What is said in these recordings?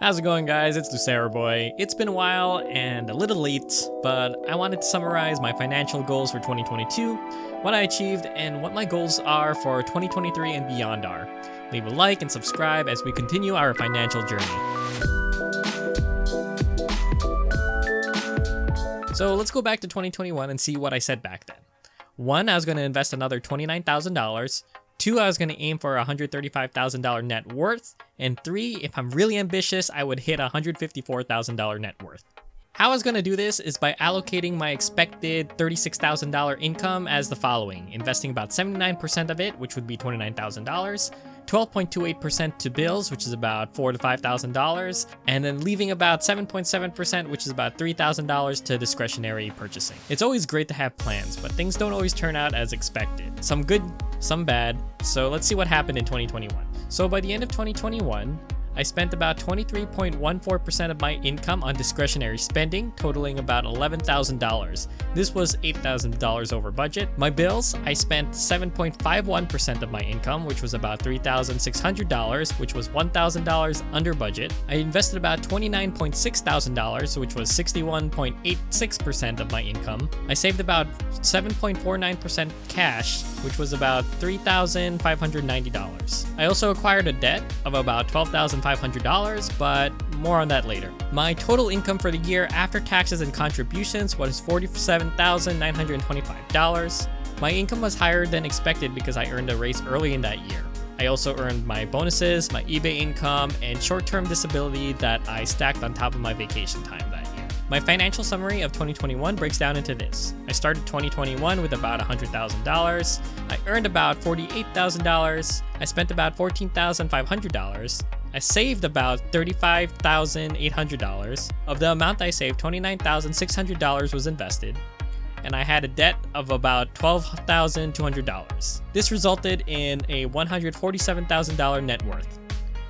How's it going, guys? It's LooseArrowBoy. It's been a while and a little late, but I wanted to summarize my financial goals for 2022, what I achieved, and what my goals are for 2023 and beyond are. Leave a like and subscribe as we continue our financial journey. So let's go back to 2021 and see what I said back then. 1, I was going to invest another $29,000. 2, I was going to aim for a $135,000 net worth. And 3, if I'm really ambitious, I would hit a $154,000 net worth. How I was going to do this is by allocating my expected $36,000 income as the following. Investing about 79% of it, which would be $29,000. 12.28% to bills, which is about $4,000 to $5,000, and then leaving about 7.7%, which is about $3,000 to discretionary purchasing. It's always great to have plans, but things don't always turn out as expected. Some good, some bad. So let's see what happened in 2021. So by the end of 2021, I spent about 23.14% of my income on discretionary spending, totaling about $11,000. This was $8,000 over budget. My bills, I spent 7.51% of my income, which was about $3,600, which was $1,000 under budget. I invested about $29,600, which was 61.86% of my income. I saved about 7.49% cash, which was about $3,590. I also acquired a debt of about $12,500, but more on that later. My total income for the year after taxes and contributions was $47,925. My income was higher than expected because I earned a raise early in that year. I also earned my bonuses, my eBay income, and short-term disability that I stacked on top of my vacation time that year. My financial summary of 2021 breaks down into this. I started 2021 with about $100,000. I earned about $48,000. I spent about $14,500. I saved about $35,800. Of the amount I saved, $29,600 was invested, and I had a debt of about $12,200. This resulted in a $147,000 net worth.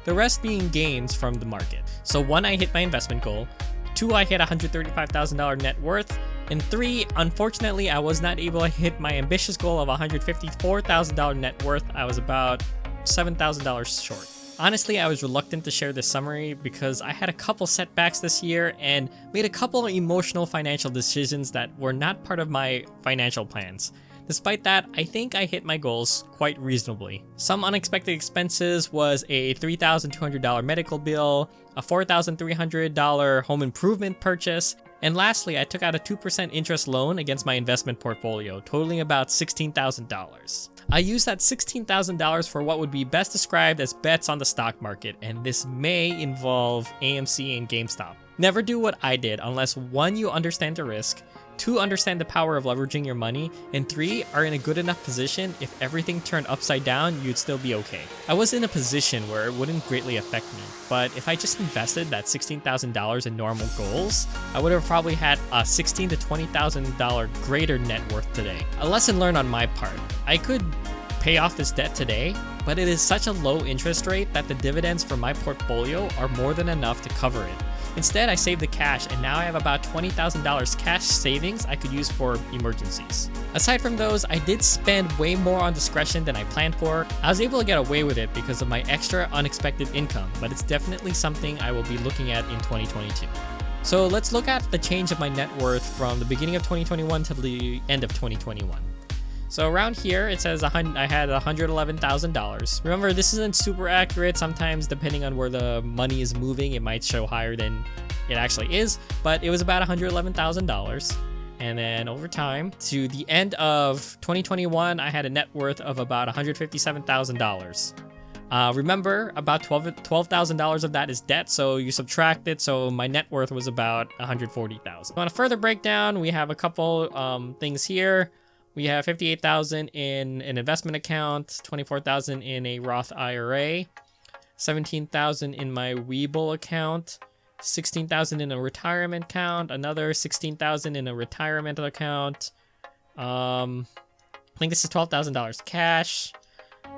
The rest being gains from the market. So 1, I hit my investment goal. 2, I hit $135,000 net worth. And 3, unfortunately, I was not able to hit my ambitious goal of $154,000 net worth. I was about $7,000 short. Honestly, I was reluctant to share this summary because I had a couple setbacks this year and made a couple emotional financial decisions that were not part of my financial plans. Despite that, I think I hit my goals quite reasonably. Some unexpected expenses was a $3,200 medical bill, a $4,300 home improvement purchase, and lastly, I took out a 2% interest loan against my investment portfolio, totaling about $16,000. I used that $16,000 for what would be best described as bets on the stock market, and this may involve AMC and GameStop. Never do what I did unless 1, you understand the risk, 2, understand the power of leveraging your money, and 3, are in a good enough position if everything turned upside down, you'd still be okay. I was in a position where it wouldn't greatly affect me, but if I just invested that $16,000 in normal goals, I would have probably had a $16,000 to $20,000 greater net worth today. A lesson learned on my part. I could pay off this debt today, but it is such a low interest rate that the dividends from my portfolio are more than enough to cover it. Instead, I saved the cash, and now I have about $20,000 cash savings I could use for emergencies. Aside from those, I did spend way more on discretion than I planned for. I was able to get away with it because of my extra unexpected income, but it's definitely something I will be looking at in 2022. So let's look at the change of my net worth from the beginning of 2021 to the end of 2021. So around here, it says I had $111,000. Remember, this isn't super accurate. Sometimes, depending on where the money is moving, it might show higher than it actually is. But it was about $111,000. And then over time, to the end of 2021, I had a net worth of about $157,000. Remember, about $12,000 of that is debt, so you subtract it, so my net worth was about $140,000. On a further breakdown, we have a couple things here. We have $58,000 in an investment account, $24,000 in a Roth IRA, $17,000 in my Webull account, $16,000 in a retirement account, another $16,000 in a retirement account. I think this is $12,000 cash,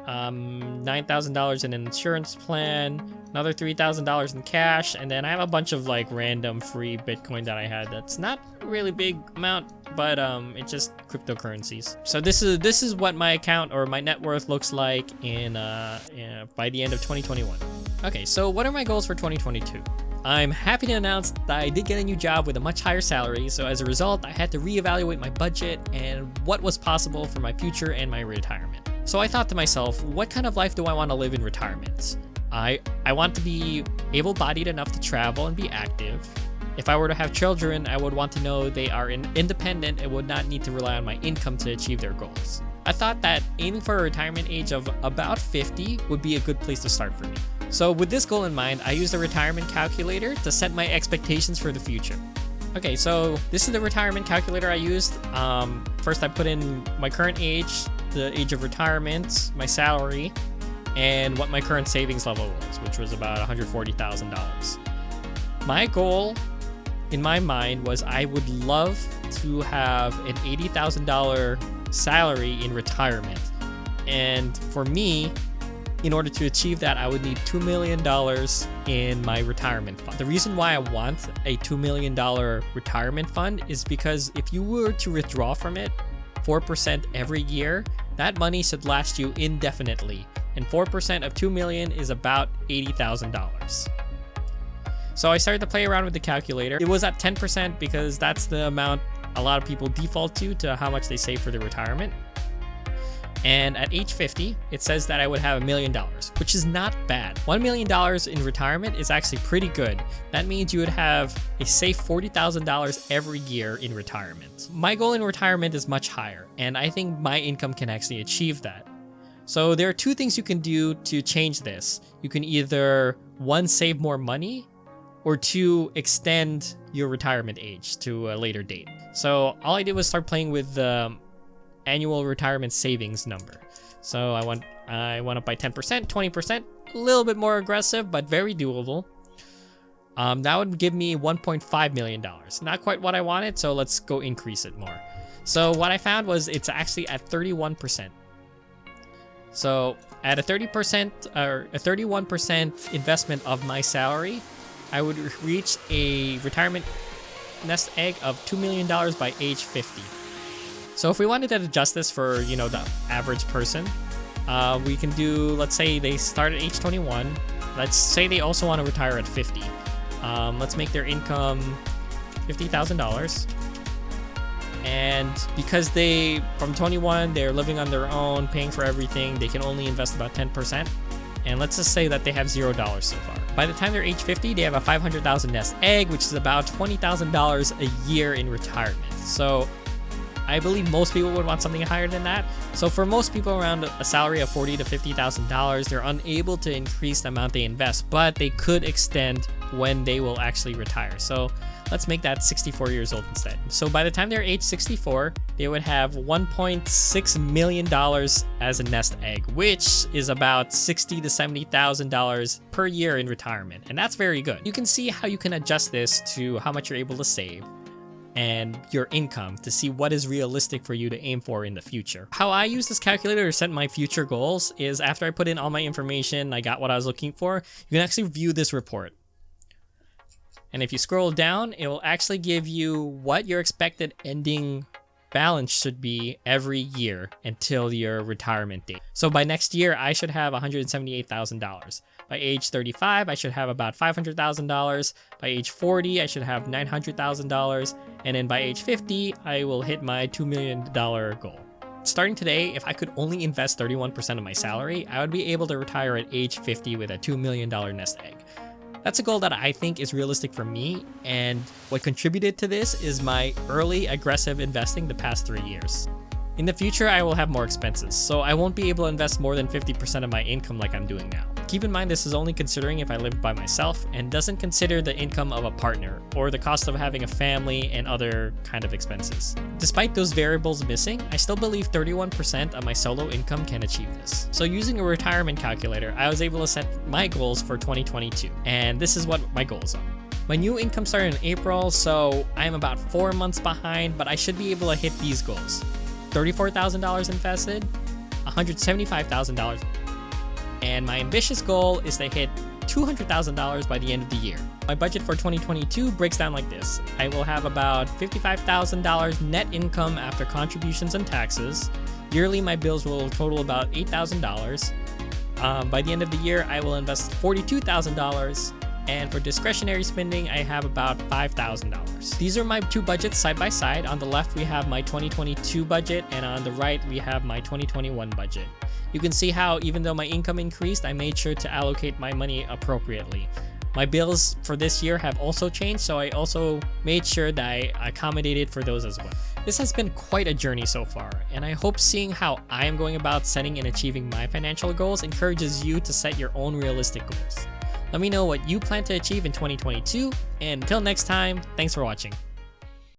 $9,000 in an insurance plan, another $3,000 in cash, and then I have a bunch of like random free Bitcoin that I had. That's not a really big amount, but it's just cryptocurrencies. So this is what my account or my net worth looks like in by the end of 2021. Okay, so what are my goals for 2022? I'm happy to announce that I did get a new job with a much higher salary, so as a result, I had to reevaluate my budget and what was possible for my future and my retirement. So I thought to myself, what kind of life do I want to live in retirement? I want to be able-bodied enough to travel and be active. If I were to have children, I would want to know they are independent and would not need to rely on my income to achieve their goals. I thought that aiming for a retirement age of about 50 would be a good place to start for me. So with this goal in mind, I used a retirement calculator to set my expectations for the future. Okay, so this is the retirement calculator I used. First I put in my current age, the age of retirement, my salary, and what my current savings level was, which was about $140,000. My goal in my mind was I would love to have an $80,000 salary in retirement. And for me, in order to achieve that, I would need $2 million in my retirement fund. The reason why I want a $2 million retirement fund is because if you were to withdraw from it 4% every year, that money should last you indefinitely. And 4% of $2 million is about $80,000. So I started to play around with the calculator. It was at 10% because that's the amount a lot of people default to how much they save for their retirement. And at age 50, it says that I would have $1 million, which is not bad. $1 million in retirement is actually pretty good. That means you would have a safe $40,000 every year in retirement. My goal in retirement is much higher, and I think my income can actually achieve that. So there are two things you can do to change this. You can either, one, save more money, or two, extend your retirement age to a later date. So all I did was start playing with the annual retirement savings number. So I went up by 10%, 20%, a little bit more aggressive, but very doable. That would give me $1.5 million. Not quite what I wanted, so let's go increase it more. So what I found was it's actually at 31%. So at a 30% or a 31% investment of my salary, I would reach a retirement nest egg of $2 million by age 50. So if we wanted to adjust this for, the average person, we can do, let's say they start at age 21. Let's say they also want to retire at 50. Let's make their income $50,000. And because from 21, they're living on their own, paying for everything, they can only invest about 10%. And let's just say that they have $0 so far. By the time they're age 50, they have a $500,000 nest egg, which is about $20,000 a year in retirement. So I believe most people would want something higher than that. So for most people around a salary of $40,000 to $50,000, they're unable to increase the amount they invest, but they could extend when they will actually retire. So let's make that 64 years old instead. So by the time they're age 64, they would have $1.6 million as a nest egg, which is about $60,000 to $70,000 per year in retirement. And that's very good. You can see how you can adjust this to how much you're able to save and your income to see what is realistic for you to aim for in the future. How I use this calculator to set my future goals is after I put in all my information, I got what I was looking for, you can actually view this report. And if you scroll down, it will actually give you what your expected ending balance should be every year until your retirement date. So by next year, I should have $178,000. By age 35, I should have about $500,000. By age 40, I should have $900,000. And then by age 50, I will hit my $2 million goal. Starting today, if I could only invest 31% of my salary, I would be able to retire at age 50 with a $2 million nest egg. That's a goal that I think is realistic for me, and what contributed to this is my early aggressive investing the past 3 years. In the future, I will have more expenses, so I won't be able to invest more than 50% of my income like I'm doing now. Keep in mind this is only considering if I live by myself and doesn't consider the income of a partner or the cost of having a family and other kind of expenses. Despite those variables missing, I still believe 31% of my solo income can achieve this. So using a retirement calculator, I was able to set my goals for 2022, and this is what my goals are. My new income started in April, so I'm about 4 months behind, but I should be able to hit these goals. $34,000 invested, $175,000. And my ambitious goal is to hit $200,000 by the end of the year. My budget for 2022 breaks down like this. I will have about $55,000 net income after contributions and taxes. Yearly, my bills will total about $8,000. By the end of the year, I will invest $42,000. And for discretionary spending, I have about $5,000. These are my two budgets side by side. On the left, we have my 2022 budget, and on the right, we have my 2021 budget. You can see how even though my income increased, I made sure to allocate my money appropriately. My bills for this year have also changed, so I also made sure that I accommodated for those as well. This has been quite a journey so far, and I hope seeing how I am going about setting and achieving my financial goals encourages you to set your own realistic goals. Let me know what you plan to achieve in 2022, and until next time, thanks for watching.